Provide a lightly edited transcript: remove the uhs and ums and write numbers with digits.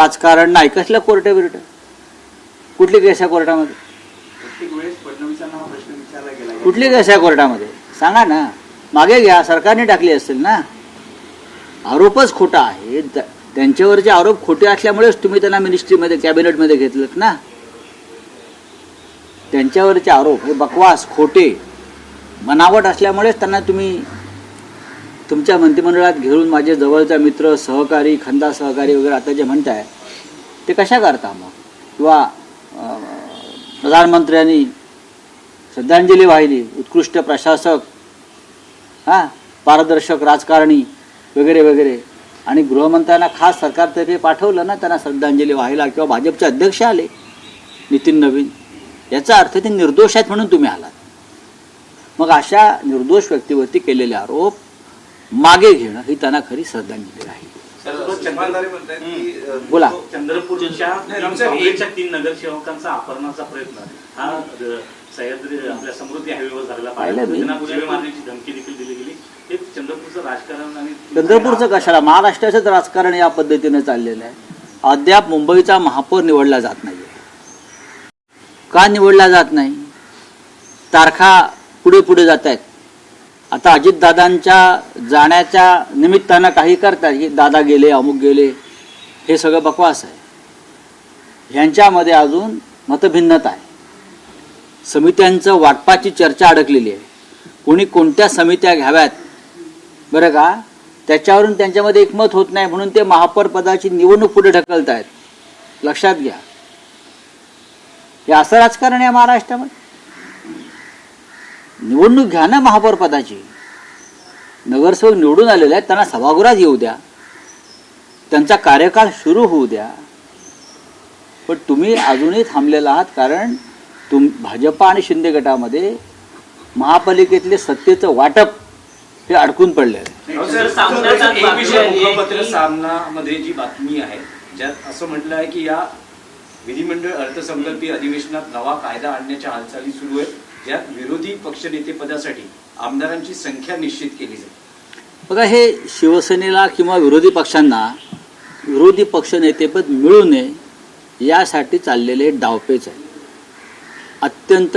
राजकारण नाही. कसलं कोर्ट बिर्ट, कुठली केस आहे कोर्टामध्ये? कुठली केस आहे कोर्टामध्ये सांगा ना. मागे घ्या, सरकारने टाकली असेल ना. आरोपच खोटा आहे. त्यांच्यावरचे आरोप खोटे असल्यामुळेच तुम्ही त्यांना मिनिस्ट्रीमध्ये कॅबिनेटमध्ये घेतलं ना. त्यांच्यावरचे आरोप हे बकवास खोटे बनावट असल्यामुळेच त्यांना तुम्ही तुमच्या मंत्रिमंडळात घेऊन माझे जवळचा मित्र सहकारी खंदा सहकारी वगैरे आता जे म्हणताय ते कशा करता मग? किंवा प्रधानमंत्र्यांनी श्रद्धांजली वाहिली, उत्कृष्ट प्रशासक, पारदर्शक राजकारणी वगैरे वगैरे, आणि गृहमंत्र्यांना खास सरकारतर्फे पाठवलं ना त्यांना श्रद्धांजली वाहायला, किंवा भाजपचे अध्यक्ष आले नितीन नवीन. याचा अर्थ ते निर्दोष आहेत म्हणून तुम्ही आलात. मग अशा निर्दोष व्यक्तीवरती केलेले आरोप मागे घेणं ही त्यांना खरी श्रद्धांजली आहे. बोला. चंद्रपूरच्या 3 नगरसेवकांचा अपहरणाचा प्रयत्न हा सह्याद्री आपल्या समृद्धी हायवेवर झालेला मारण्याची धमकी देखील दिली गेली. हे चंद्रपूरचं राजकारण आणि चंद्रपूरचं कशाला, महाराष्ट्राचंच राजकारण या पद्धतीने चाललेलं आहे. अद्याप मुंबईचा महापौर निवडला जात नाही. का निवडला जात नाही? तारखा पुढे पुढे जात आहेत. आता अजितदादांच्या जाण्याच्या निमित्तानं काही करतात की दादा गेले, अमुक गेले, हे सगळं बकवास आहे. ह्यांच्यामध्ये अजून मतभिन्नता आहे. समित्यांचं वाटपाची चर्चा अडकलेली आहे. कोणी कोणत्या समित्या घ्याव्यात बरं का, त्याच्यावरून त्यांच्यामध्ये एकमत होत नाही, म्हणून ते महापौर पदाची निवडणूक पुढे ढकलत आहेत. लक्षात घ्या, हे असं राजकारण आहे महाराष्ट्रामध्ये. निवडणूक घ्या ना महापौर पदाची. नगरसेवक निवडून आलेले आहेत, त्यांना सभागृहात येऊ द्या, त्यांचा कार्यकाळ सुरू होऊ द्या. पण तुम्ही अजूनही थांबलेला आहात, कारण भाजपा आणि शिंदे गटामध्ये महापालिकेतले सत्तेचं वाटप हे अडकून पडलेलं आहे. सामनामध्ये जी बातमी आहे ज्यात असं म्हटलं आहे की या विधिमंडळ अर्थसंकल्पीय अधिवेशनात नवा कायदा आणण्याच्या हालचाली सुरू आहेत, ज्यात विरोधी पक्षनेतेपदासाठी आमदारांची संख्या निश्चित केली जाईल. बघा, हे शिवसेनेला किंवा विरोधी पक्षांना विरोधी पक्षनेतेपद मिळू नये यासाठी चाललेले डावपेच आहे. अत्यंत